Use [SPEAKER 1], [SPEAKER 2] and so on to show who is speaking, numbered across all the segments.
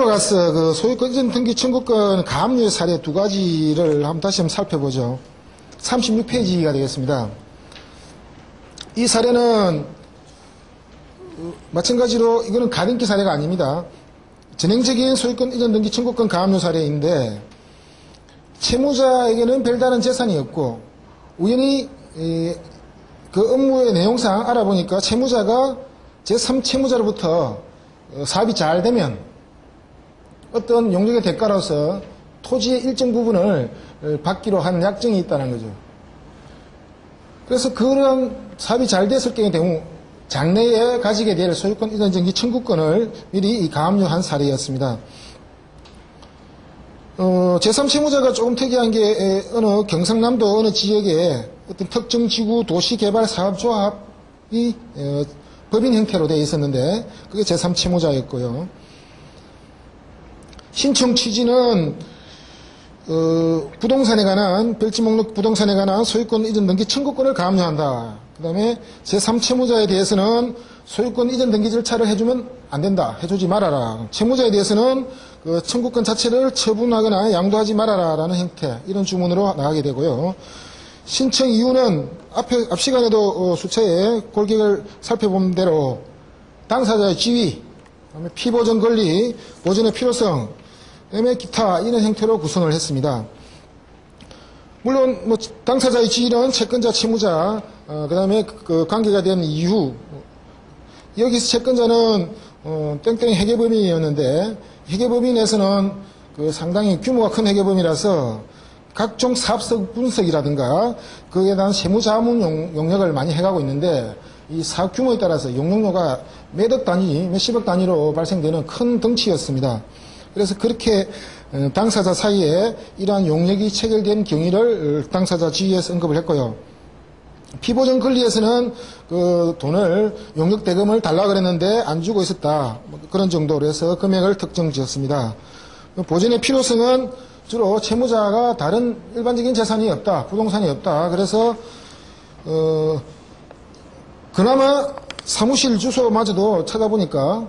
[SPEAKER 1] 돌아가서 그 소유권 이전 등기 청구권 가압류의 사례 두 가지를 다시 한번 살펴보죠. 36페이지가 되겠습니다. 이 사례는 마찬가지로 이거는 가등기 사례가 아닙니다. 전형적인 소유권 이전 등기 청구권 가압류 사례인데 채무자에게는 별다른 재산이 없고 우연히 그 업무의 내용상 알아보니까 채무자가 제3채무자로부터 사업이 잘 되면 어떤 용역의 대가로서 토지의 일정 부분을 받기로 한 약정이 있다는 거죠. 그래서 그런 사업이 잘 됐을 경우 장래에 가지게 될 소유권 이전 등기 청구권을 미리 가압류한 사례였습니다. 제3채무자가 조금 특이한 게 어느 경상남도 어느 지역에 어떤 특정 지구 도시개발사업조합이 법인 형태로 되어 있었는데 그게 제3채무자였고요. 신청 취지는 부동산에 관한 별지목록 부동산에 관한 소유권 이전 등기 청구권을 가압류한다. 그 다음에 제3채무자에 대해서는 소유권 이전 등기 절차를 해주면 안 된다. 해주지 말아라. 채무자에 대해서는 그 청구권 자체를 처분하거나 양도하지 말아라 라는 형태 이런 주문으로 나가게 되고요. 신청 이유는 앞 시간에도 수차에 골격을 살펴본 대로 당사자의 지위, 그다음에 피보전 권리, 보전의 필요성, 그다음에 기타 이런 형태로 구성을 했습니다. 물론 뭐 당사자의 지위는 채권자, 채무자, 그다음에 그 관계가 된 이유, 여기서 채권자는 땡땡 회계법인이었는데 회계법인에서는 그 상당히 규모가 큰 회계법인이라서 각종 사업성 분석이라든가 그에 대한 세무자문 용역을 많이 해가고 있는데 이 사업 규모에 따라서 용역료가 몇억 단위, 몇십억 단위로 발생되는 큰 덩치였습니다. 그래서 그렇게 당사자 사이에 이러한 용역이 체결된 경위를 당사자 지위에서 언급을 했고요. 피보전 권리에서는 그 돈을 용역 대금을 달라고 그랬는데 안 주고 있었다. 그런 정도로 해서 금액을 특정 지었습니다. 보전의 필요성은 주로 채무자가 다른 일반적인 재산이 없다. 부동산이 없다. 그래서 그나마 사무실 주소마저도 찾아보니까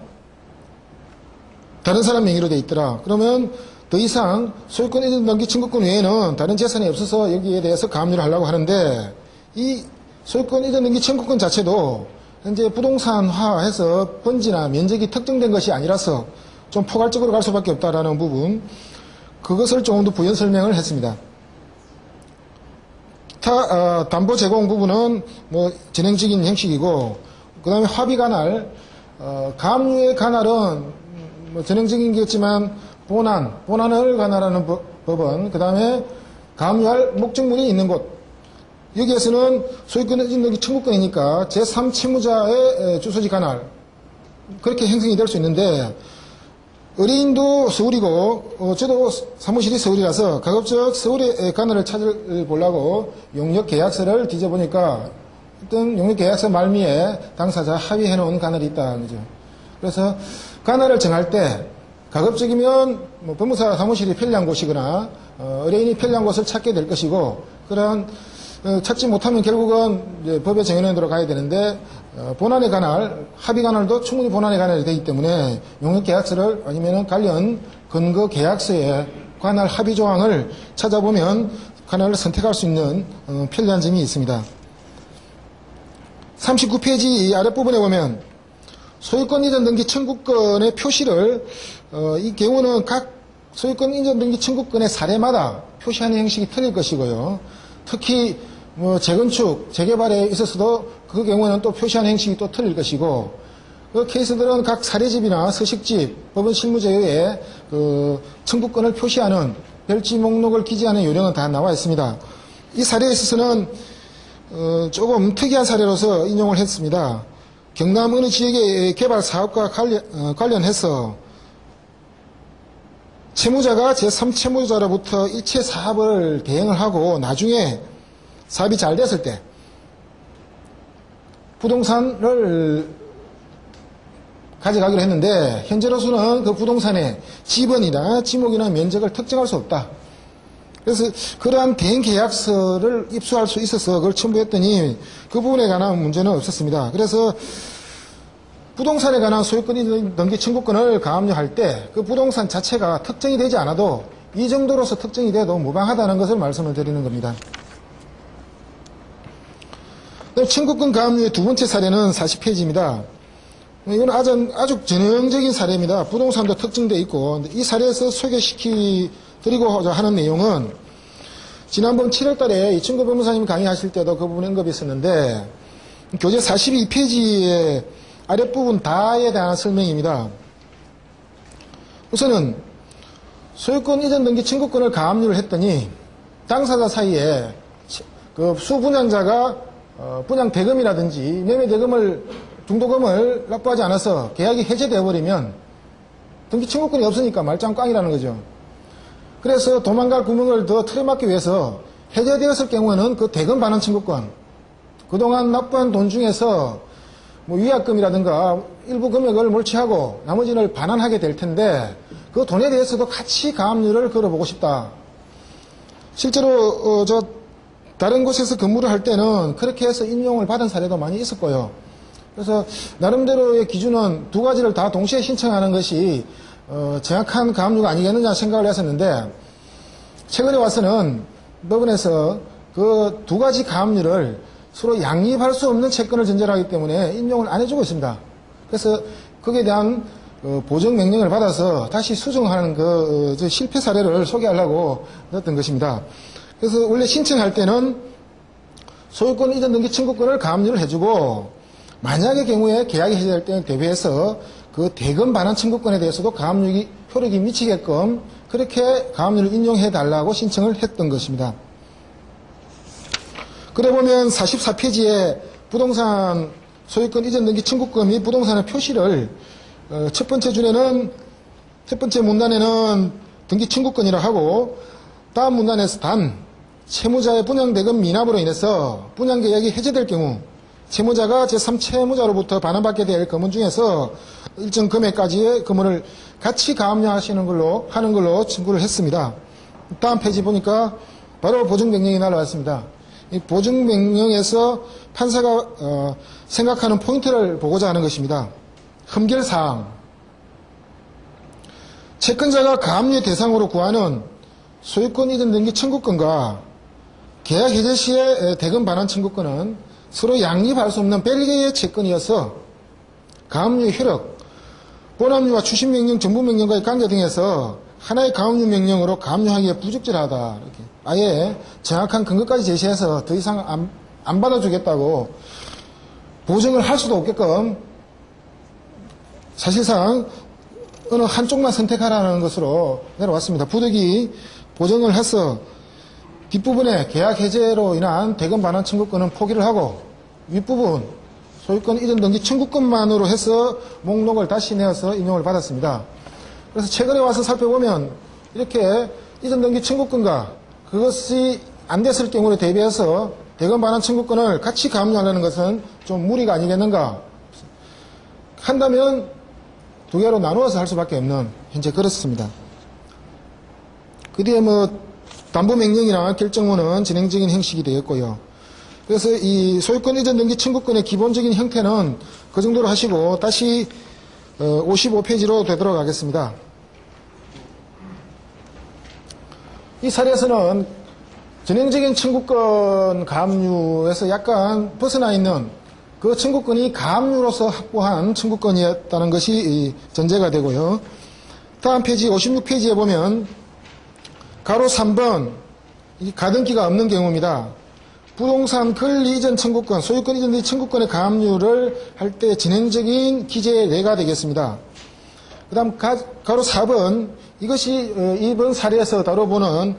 [SPEAKER 1] 다른 사람 명의로 돼 있더라. 그러면 더 이상 소유권 이전 등기 청구권 외에는 다른 재산이 없어서 여기에 대해서 가압류를 하려고 하는데 이 소유권 이전 등기 청구권 자체도 현재 부동산화해서 번지나 면적이 특정된 것이 아니라서 좀 포괄적으로 갈 수밖에 없다라는 부분, 그것을 조금 더 부연 설명을 했습니다. 기타 담보 제공 부분은 뭐 전형적인 형식이고, 그 다음에 합의 간할, 가압류의 간할은 뭐 전형적인 게였지만 본안을 간할하는 법원, 그 다음에 가압류할 목적물이 있는 곳, 여기에서는 소유권 이전 등기 청구권이니까 제3채무자의 주소지 간할, 그렇게 형성이 될 수 있는데, 의뢰인도 서울이고 저도 사무실이 서울이라서 가급적 서울의 간할을 찾아보려고 용역계약서를 뒤져보니까 어떤 용역계약서 말미에 당사자 합의해놓은 간할이 있다는 거죠. 그래서 간할을 정할 때 가급적이면 뭐 법무사 사무실이 편리한 곳이거나 의뢰인이 편리한 곳을 찾게 될 것이고, 그러한 찾지 못하면 결국은 이제 법의 정연으로 가야 되는데 본안의 간할, 합의 간할도 충분히 본안의 간할이 되기 때문에 용역계약서를 아니면 관련 근거 계약서에 관할 합의 조항을 찾아보면 간할을 선택할 수 있는 편리한 점이 있습니다. 39페이지 아랫부분에 보면 소유권 이전 등기 청구권의 표시를 이 경우는 각 소유권 이전 등기 청구권의 사례마다 표시하는 형식이 틀릴 것이고요. 특히 뭐 재건축, 재개발에 있어서도 그 경우에는 또 표시하는 형식이 또 틀릴 것이고, 그 케이스들은 각 사례집이나 서식집, 법원 실무제도에 그 청구권을 표시하는 별지 목록을 기재하는 요령은 다 나와 있습니다. 이 사례에 있어서는 조금 특이한 사례로서 인용을 했습니다. 경남 어느 지역의 개발 사업과 관련해서 채무자가 제3채무자로부터 일체 사업을 대행을 하고 나중에 사업이 잘 됐을 때 부동산을 가져가기로 했는데 현재로서는 그 부동산의 지번이나 지목이나 면적을 특정할 수 없다. 그래서 그러한 대행 계약서를 입수할 수 있어서 그걸 첨부했더니 그 부분에 관한 문제는 없었습니다. 그래서 부동산에 관한 소유권 이전 등기 청구권을 가압류할 때 그 부동산 자체가 특정이 되지 않아도 이 정도로서 특정이 돼도 무방하다는 것을 말씀을 드리는 겁니다. 청구권 가압류의 두 번째 사례는 40페이지입니다. 이건 아주 전형적인 사례입니다. 부동산도 특정되어 있고, 이 사례에서 소개시키드리고자 하는 내용은 지난번 7월 달에 이충구 변호사님이 강의하실 때도 그 부분 언급이 있었는데, 교재 42페이지의 아랫부분 다에 대한 설명입니다. 우선은 소유권 이전 등기 청구권을 가압류를 했더니 당사자 사이에 그 수분양자가 분양 대금이라든지 매매 대금을 중도금을 납부하지 않아서 계약이 해제되어 버리면 등기 청구권이 없으니까 말짱 꽝이라는 거죠. 그래서 도망갈 구멍을 더 틀어막기 위해서 해제되었을 경우에는 그 대금 반환 청구권, 그동안 납부한 돈 중에서 뭐 위약금이라든가 일부 금액을 몰취하고 나머지를 반환하게 될 텐데 그 돈에 대해서도 같이 가압류를 걸어보고 싶다. 실제로 다른 곳에서 근무를 할 때는 그렇게 해서 인용을 받은 사례도 많이 있었고요. 그래서 나름대로의 기준은 두 가지를 다 동시에 신청하는 것이 정확한 가압류가 아니겠느냐 생각을 했었는데 최근에 와서는 법원에서 그 두 가지 가압류를 서로 양립할 수 없는 채권을 전제로 하기 때문에 인용을 안 해주고 있습니다. 그래서 거기에 대한 보정 명령을 받아서 다시 수정하는 실패 사례를 소개하려고 넣었던 것입니다. 그래서 원래 신청할 때는 소유권 이전 등기 청구권을 가압류를 해주고 만약의 경우에 계약이 해제될 때에 대비해서 그 대금 반환 청구권에 대해서도 가압류 효력이 미치게끔 그렇게 가압류를 인용해 달라고 신청을 했던 것입니다. 그래 보면 44페이지에 부동산 소유권 이전 등기 청구권 및 부동산의 표시를 첫 번째 문단에는 등기 청구권이라 하고 다음 문단에서 단 채무자의 분양대금 미납으로 인해서 분양계약이 해제될 경우 채무자가 제3채무자로부터 반환받게 될 금원 중에서 일정 금액까지의 금원을 같이 가압류하는 걸로 청구를 했습니다. 다음 페이지 보니까 바로 보증명령이 날라왔습니다. 이 보증명령에서 판사가 생각하는 포인트를 보고자 하는 것입니다. 흠결사항. 채권자가 가압류의 대상으로 구하는 소유권 이전 등기 청구권과 계약 해제 시의 대금 반환 청구권은 서로 양립할 수 없는 별개의 채권이어서 가압류의 효력, 본압류와 추심명령, 정부명령과의 관계 등에서 하나의 가압류 명령으로 가압류하기에 부적절하다. 이렇게 아예 정확한 근거까지 제시해서 더 이상 안 받아주겠다고 보증을 할 수도 없게끔 사실상 어느 한쪽만 선택하라는 것으로 내려왔습니다. 부득이 보증을 해서 뒷부분에 계약 해제로 인한 대금 반환 청구권은 포기를 하고 윗부분 소유권 이전 등기 청구권만으로 해서 목록을 다시 내어서 인용을 받았습니다. 그래서 최근에 와서 살펴보면 이렇게 이전 등기 청구권과 그것이 안 됐을 경우에 대비해서 대금 반환 청구권을 같이 가압류하려는 것은 좀 무리가 아니겠는가 한다면 두 개로 나누어서 할 수밖에 없는 현재 그렇습니다. 그 뒤에 담보명령이나 결정문은 진행적인 형식이 되었고요. 그래서 이 소유권 이전 등기 청구권의 기본적인 형태는 그 정도로 하시고 다시 55페이지로 되도록 하겠습니다. 이 사례에서는 전형적인 청구권 가압류에서 약간 벗어나 있는 그 청구권이 가압류로서 확보한 청구권이었다는 것이 전제가 되고요. 다음 페이지 56페이지에 보면 가로 3번 이 가등기가 없는 경우입니다. 부동산 권리 이전 청구권, 소유권 이전 등기 청구권의 가압류를 할 때 진행적인 기재의 예가 되겠습니다. 그 다음 가로 4번 이것이 이번 사례에서 다뤄보는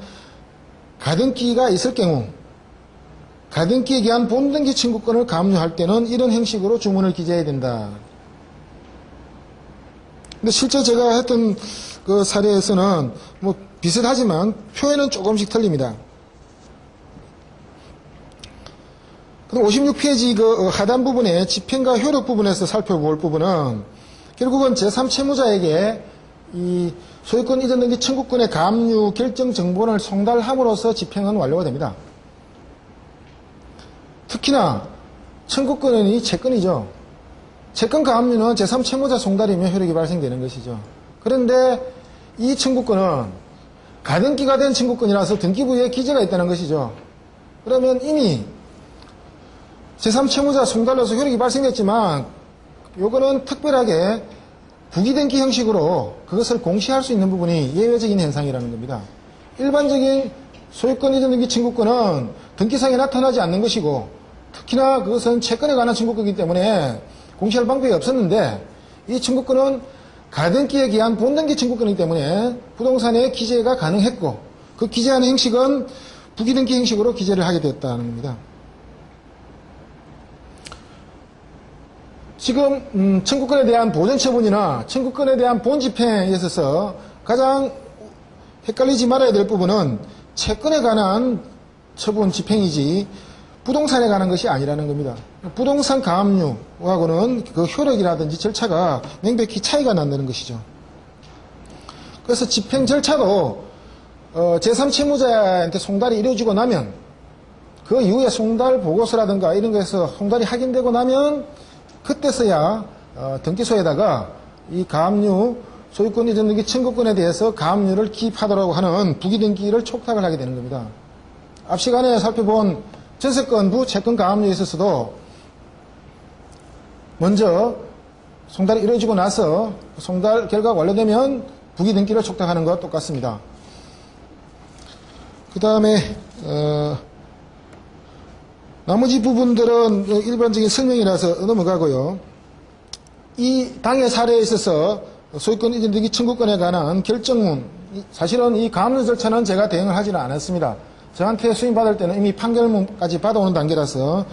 [SPEAKER 1] 가등기가 있을 경우 가등기에 기한 본등기 청구권을 가압류할 때는 이런 형식으로 주문을 기재해야 된다. 근데 실제 제가 했던 그 사례에서는 비슷하지만 표현은 조금씩 틀립니다. 그럼 56페이지 그 하단 부분에 집행과 효력 부분에서 살펴볼 부분은 결국은 제3채무자에게 이 소유권 이전 등기 청구권의 가압류 결정 정보를 송달함으로써 집행은 완료가 됩니다. 특히나 청구권은 이 채권이죠. 채권 가압류는 제3채무자 송달이면 효력이 발생되는 것이죠. 그런데 이 청구권은 가등기가 된 청구권이라서 등기부에 기재가 있다는 것이죠. 그러면 이미 제3채무자 송달로서 효력이 발생됐지만 요거는 특별하게 부기등기 형식으로 그것을 공시할 수 있는 부분이 예외적인 현상이라는 겁니다. 일반적인 소유권 이전 등기 청구권은 등기상에 나타나지 않는 것이고 특히나 그것은 채권에 관한 청구권이기 때문에 공시할 방법이 없었는데 이 청구권은 가등기에 기한 본등기 청구권이기 때문에 부동산에 기재가 가능했고 그 기재하는 형식은 부기등기 형식으로 기재를 하게 되었다는 겁니다. 지금 청구권에 대한 보전처분이나 청구권에 대한 본집행에 있어서 가장 헷갈리지 말아야 될 부분은 채권에 관한 처분 집행이지 부동산에 관한 것이 아니라는 겁니다. 부동산 가압류하고는 그 효력이라든지 절차가 명백히 차이가 난다는 것이죠. 그래서 집행 절차도 제3채무자한테 송달이 이루어지고 나면 그 이후에 송달 보고서라든가 이런 거에서 송달이 확인되고 나면 그때서야 등기소에다가 이 가압류 소유권 이전 등기 청구권에 대해서 가압류를 기입하도록 하는 부기등기를 촉탁을 하게 되는 겁니다. 앞 시간에 살펴본 전세권부 채권 가압류에 있어서도 먼저 송달이 이루어지고 나서 송달 결과가 완료되면 부기등기를 촉탁하는 것과 똑같습니다. 그 다음에 나머지 부분들은 일반적인 설명이라서 넘어가고요. 이 당해 사례에 있어서 소유권 이전 등기 청구권에 관한 결정문, 사실은 이 가압류 절차는 제가 대응을 하지는 않았습니다. 저한테 수임받을 때는 이미 판결문까지 받아오는 단계라서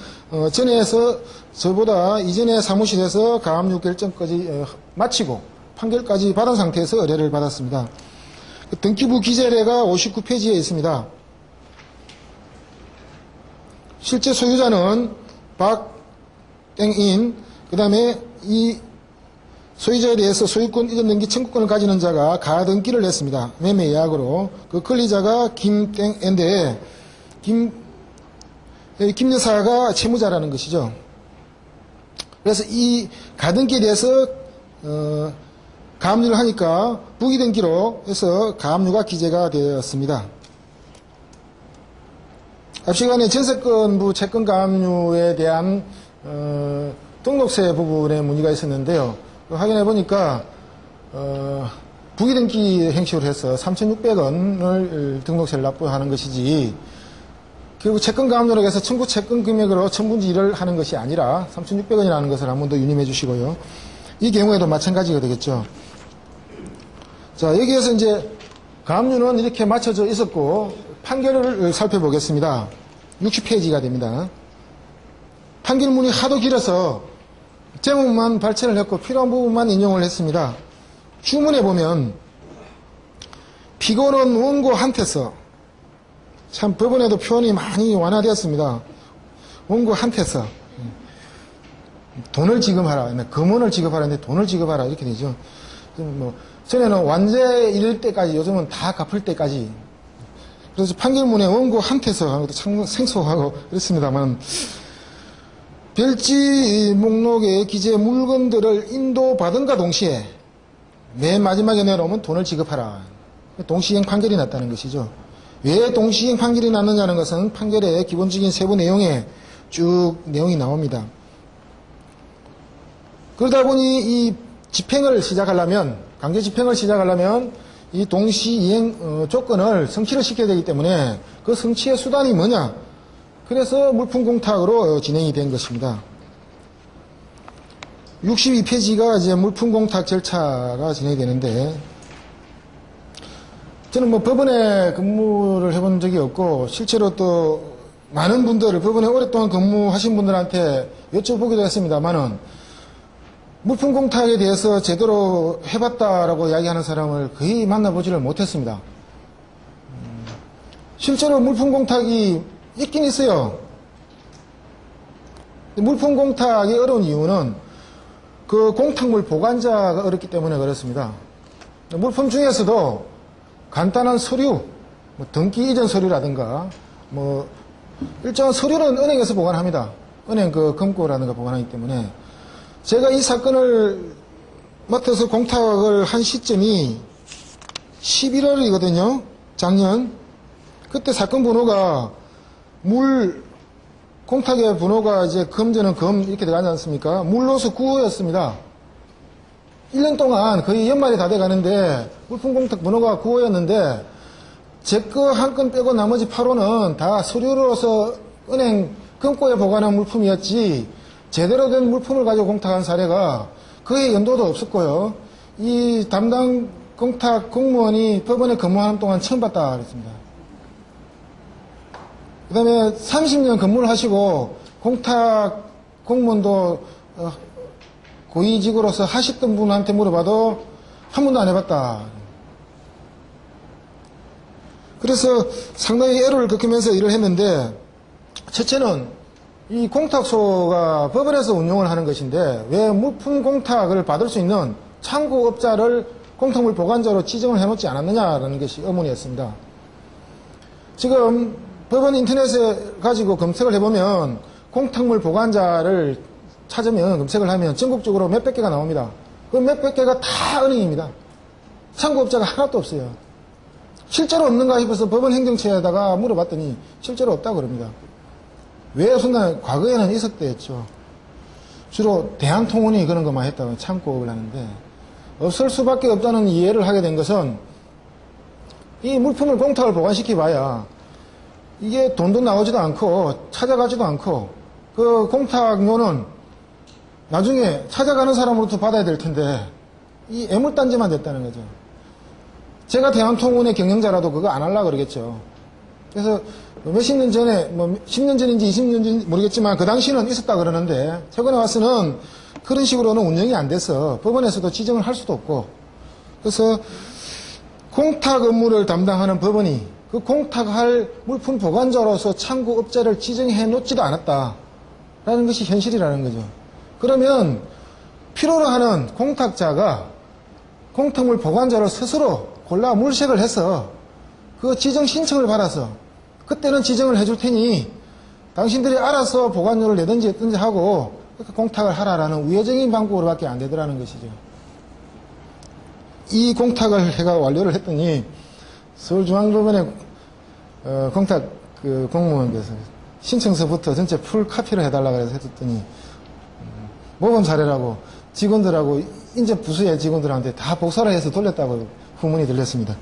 [SPEAKER 1] 전에서 저보다 이전에 사무실에서 가압류 결정까지 마치고 판결까지 받은 상태에서 의뢰를 받았습니다. 등기부 기재례가 59페이지에 있습니다. 실제 소유자는 박땡인, 그 다음에 이 소유자에 대해서 소유권 이전 등기 청구권을 가지는 자가 가등기를 냈습니다. 매매 예약으로. 그 권리자가 김땡인데 김 여사가 채무자라는 것이죠. 그래서 이 가등기에 대해서 가압류를 하니까 부기등기로 해서 가압류가 기재가 되었습니다. 앞 시간에 전세권부 채권 가압류에 대한 등록세 부분에 문의가 있었는데요. 확인해 보니까 부기등기 형식으로 해서 3,600원을 등록세를 납부하는 것이지 결국 채권 가압류라고 해서 청구 채권 금액으로 천분지를 하는 것이 아니라 3,600원이라는 것을 한 번 더 유념해 주시고요. 이 경우에도 마찬가지가 되겠죠. 자, 여기에서 이제 가압류는 이렇게 맞춰져 있었고 판결을 살펴보겠습니다. 60페이지가 됩니다. 판결문이 하도 길어서 제목만 발췌를 했고 필요한 부분만 인용을 했습니다. 주문에 보면 피고는 원고한테서, 참 법원에도 표현이 많이 완화되었습니다. 원고한테서 돈을 지급하라, 금원을 지급하라는데 돈을 지급하라 이렇게 되죠. 뭐 전에는 완제 이를 때까지, 요즘은 다 갚을 때까지. 그래서 판결문에 원고한테서 하는 것도 참 생소하고 그렇습니다만, 별지 목록에 기재 물건들을 인도받은가 동시에 맨 마지막에 내놓으면 돈을 지급하라. 동시행 판결이 났다는 것이죠. 왜 동시행 판결이 났느냐는 것은 판결의 기본적인 세부 내용에 쭉 내용이 나옵니다. 그러다 보니 이 집행을 시작하려면, 강제 집행을 시작하려면 이 동시이행 조건을 성취를 시켜야 되기 때문에 그 성취의 수단이 뭐냐? 그래서 물품공탁으로 진행이 된 것입니다. 62페이지가 이제 물품공탁 절차가 진행이 되는데, 저는 뭐 법원에 근무를 해본 적이 없고 실제로 또 많은 분들을, 법원에 오랫동안 근무하신 분들한테 여쭤보기도 했습니다만은 물품공탁에 대해서 제대로 해봤다라고 이야기하는 사람을 거의 만나보지를 못했습니다. 실제로 물품공탁이 있긴 있어요. 물품공탁이 어려운 이유는 그 공탁물 보관자가 어렵기 때문에 그렇습니다. 물품 중에서도 간단한 서류, 뭐 등기 이전 서류라든가 뭐 일정한 서류는 은행에서 보관합니다. 은행 그 금고라든가 보관하기 때문에 제가 이 사건을 맡아서 공탁을 한 시점이 11월이거든요. 작년. 그때 사건 번호가 공탁의 번호가 이제 검전은 검 이렇게 들어가지 않습니까? 물로서 9호였습니다. 1년 동안 거의 연말이 다 돼 가는데 물품 공탁 번호가 9호였는데 제 거 한 건 빼고 나머지 8호는 다 서류로서 은행 금고에 보관한 물품이었지 제대로 된 물품을 가지고 공탁한 사례가 거의 연도도 없었고요. 이 담당 공탁 공무원이 법원에 근무하는 동안 처음 봤다 그랬습니다. 그 다음에 30년 근무를 하시고 공탁 공무원도 고위직으로서 하셨던 분한테 물어봐도 한 번도 안 해봤다. 그래서 상당히 애로를 겪으면서 일을 했는데 첫째는 이 공탁소가 법원에서 운영을 하는 것인데 왜 물품 공탁을 받을 수 있는 창구업자를 공탁물 보관자로 지정을 해놓지 않았느냐라는 것이 의문이었습니다. 지금 법원 인터넷에 가지고 검색을 해보면 공탁물 보관자를 찾으면 검색을 하면 전국적으로 몇백 개가 나옵니다. 그 몇백 개가 다 은행입니다. 창구업자가 하나도 없어요. 실제로 없는가 싶어서 법원 행정처에다가 물어봤더니 실제로 없다고 그럽니다. 왜 순간 과거에는 있었대였죠. 주로 대한통운이 그런 것만 했다고 창구업을 하는데 없을 수밖에 없다는 이해를 하게 된 것은 이 물품을 공탁을 보관시켜 봐야 이게 돈도 나오지도 않고 찾아가지도 않고 그 공탁료는 나중에 찾아가는 사람으로부터 받아야 될 텐데 이 애물단지만 됐다는 거죠. 제가 대한통운의 경영자라도 그거 안 하려고 그러겠죠. 그래서 몇십 년 전에 10년 전인지 20년 전인지 모르겠지만 그 당시는 있었다 그러는데 최근에 와서는 그런 식으로는 운영이 안 돼서 법원에서도 지정을 할 수도 없고 그래서 공탁 업무를 담당하는 법원이 그 공탁할 물품 보관자로서 창구업자를 지정해 놓지도 않았다라는 것이 현실이라는 거죠. 그러면 필요로 하는 공탁자가 공탁물 보관자를 스스로 골라 물색을 해서 그 지정 신청을 받아서 그때는 지정을 해줄 테니 당신들이 알아서 보관료를 내든지 어든지 하고 공탁을 하라라는 우회적인 방법으로밖에 안 되더라는 것이죠. 이 공탁을 해가 완료를 했더니 서울중앙법원의 공탁 그 공무원께서 신청서부터 전체 풀 카피를 해달라고 해서 했더니 모범 사례라고 직원들하고 인접 부수의 직원들한테 다 복사를 해서 돌렸다고 후문이 들렸습니다.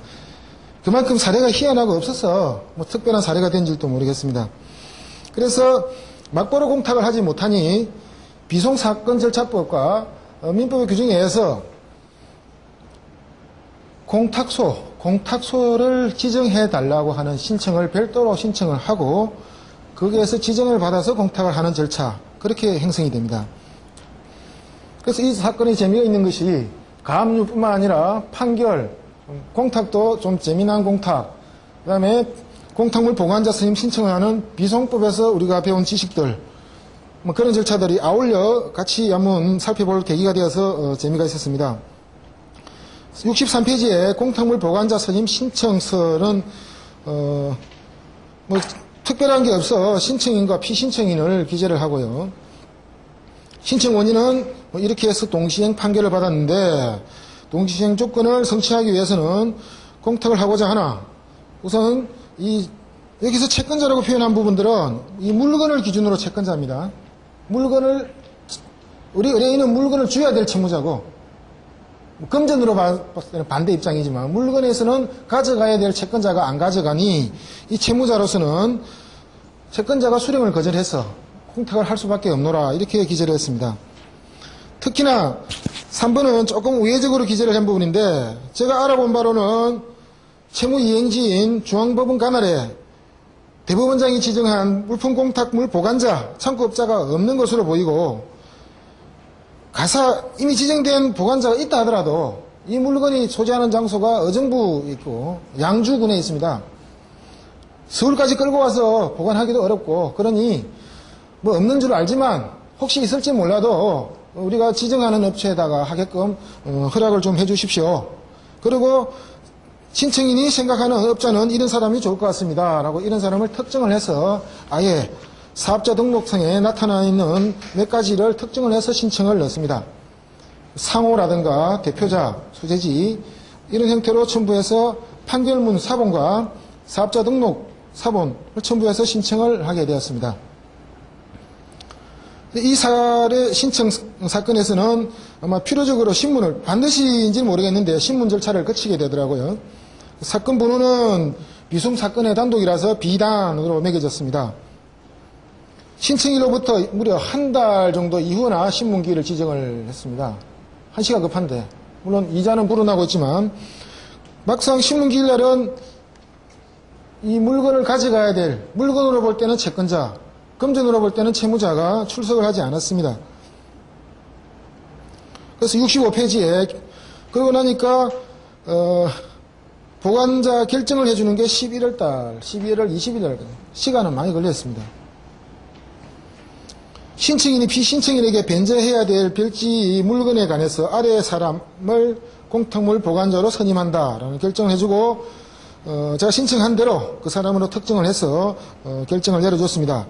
[SPEAKER 1] 그만큼 사례가 희한하고 없어서 뭐 특별한 사례가 된 줄도 모르겠습니다. 그래서 막바로 공탁을 하지 못하니 비송사건절차법과 민법의 규정에 의해서 공탁소를 지정해 달라고 하는 신청을 별도로 신청을 하고 거기에서 지정을 받아서 공탁을 하는 절차 그렇게 형성이 됩니다. 그래서 이 사건의 재미가 있는 것이 가압류뿐만 아니라 판결, 공탁도 좀 재미난 공탁, 그 다음에 공탁물 보관자 선임 신청을 하는 비송법에서 우리가 배운 지식들, 뭐 그런 절차들이 아울러 같이 한번 살펴볼 계기가 되어서 재미가 있었습니다. 63페이지에 공탁물 보관자 선임 신청서는 뭐 특별한 게 없어 신청인과 피신청인을 기재를 하고요. 신청 원인은 뭐 이렇게 해서 동시행 판결을 받았는데 동시행 조건을 성취하기 위해서는 공탁을 하고자 하나 우선 여기서 채권자라고 표현한 부분들은 이 물건을 기준으로 채권자입니다. 우리 의뢰인은 물건을 줘야 될 채무자고 금전으로 봤을 때는 반대 입장이지만 물건에서는 가져가야 될 채권자가 안 가져가니 이 채무자로서는 채권자가 수령을 거절해서 공탁을 할 수밖에 없노라 이렇게 기재를 했습니다. 특히나 3번은 조금 우회적으로 기재를 한 부분인데 제가 알아본 바로는 채무이행지인 중앙법원 관할에 대법원장이 지정한 물품 공탁물 보관자, 창구업자가 없는 것으로 보이고 이미 지정된 보관자가 있다 하더라도 이 물건이 소지하는 장소가 의정부에 있고 양주군에 있습니다. 서울까지 끌고 와서 보관하기도 어렵고 그러니 뭐 없는 줄 알지만 혹시 있을지 몰라도 우리가 지정하는 업체에다가 하게끔 허락을 좀 해주십시오. 그리고 신청인이 생각하는 업자는 이런 사람이 좋을 것 같습니다. 라고 이런 사람을 특정을 해서 아예 사업자 등록상에 나타나 있는 몇 가지를 특정을 해서 신청을 넣습니다. 상호라든가 대표자, 소재지 이런 형태로 첨부해서 판결문 사본과 사업자 등록 사본을 첨부해서 신청을 하게 되었습니다. 이 사례 신청 사건에서는 아마 필요적으로 신문을 반드시인지는 모르겠는데 신문 절차를 거치게 되더라고요. 사건 번호는 비숨 사건의 단독이라서 B단으로 매겨졌습니다. 신청일로부터 무려 한 달 정도 이후나 신문기일을 지정을 했습니다. 한시가 급한데 물론 이자는 불어나고 있지만 막상 신문기일 날은 이 물건을 가져가야 될 물건으로 볼 때는 채권자, 금전으로 볼 때는 채무자가 출석을 하지 않았습니다. 그래서 65페이지에 그러고 나니까 보관자 결정을 해주는 게 11월 20일 시간은 많이 걸렸습니다. 신청인이 피신청인에게 변제해야 될 별지 물건에 관해서 아래 사람을 공탁물 보관자로 선임한다라는 결정을 해주고 제가 신청한 대로 그 사람으로 특정을 해서 결정을 내려줬습니다.